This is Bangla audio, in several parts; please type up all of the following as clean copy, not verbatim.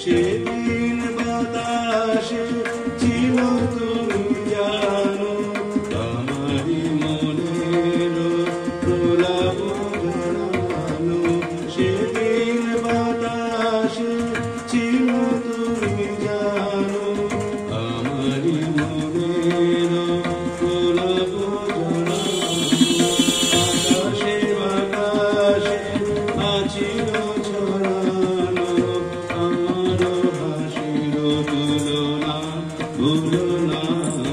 সেদিন বাতাসে ছিল তুমি জানো আমারি মনের প্রলাপ জানানো। সেদিন বাতাসে ছিল তুমি জানো আমারি মনের প্রলাপ জানানো। আকাশে বাতাসে আছিল ছড়ানো আমার হাসির তুলনা। ভুলো না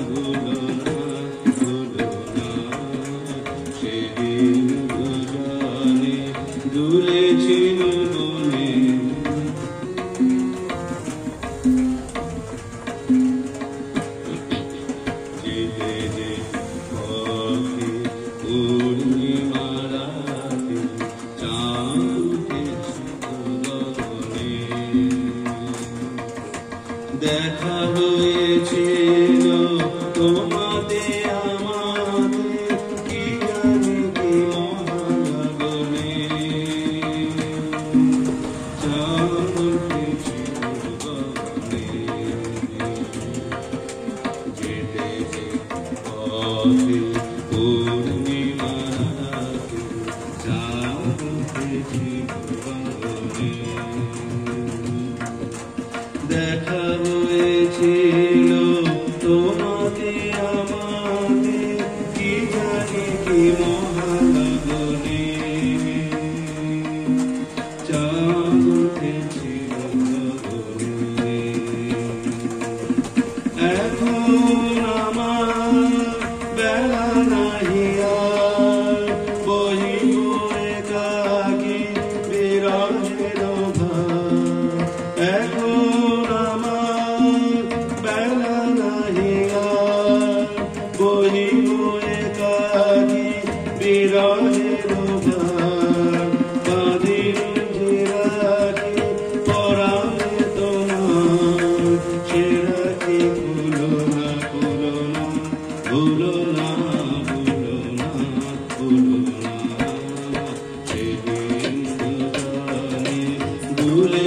ভুলো না ভুলো না সেদিন দুজনে দুলেছিল মনে। যেতে যে পথে পূর্ণিমা রাতে চাঁদ গগনে দেখা হয়েছিল তোমাতে আমাদের কি জানি কি মহাগগনে। চাঁদ উঠেছিল গগনে যেতে যে পথে পূর্ণিমা রাতে চাঁদ উঠেছিল গগনে। দেখা হয়েছিল তোমাতে আমাদের কি জানি কি মহাগগনে। চাঁদ উঠেছিল গগনে। এখন আমার বেলা নাহি আর বহিব একাকী বিরহের ভার। এখন আমার বেলা নাহি আর বহিব একাকী বিরহের ভার। বাঁধিল যে রাখি পরাণে তোমার সে রাখি ভুলো না ভুলো না ভুলো না ভুলো না ভুলো না। সেদিন দুজনে দুলে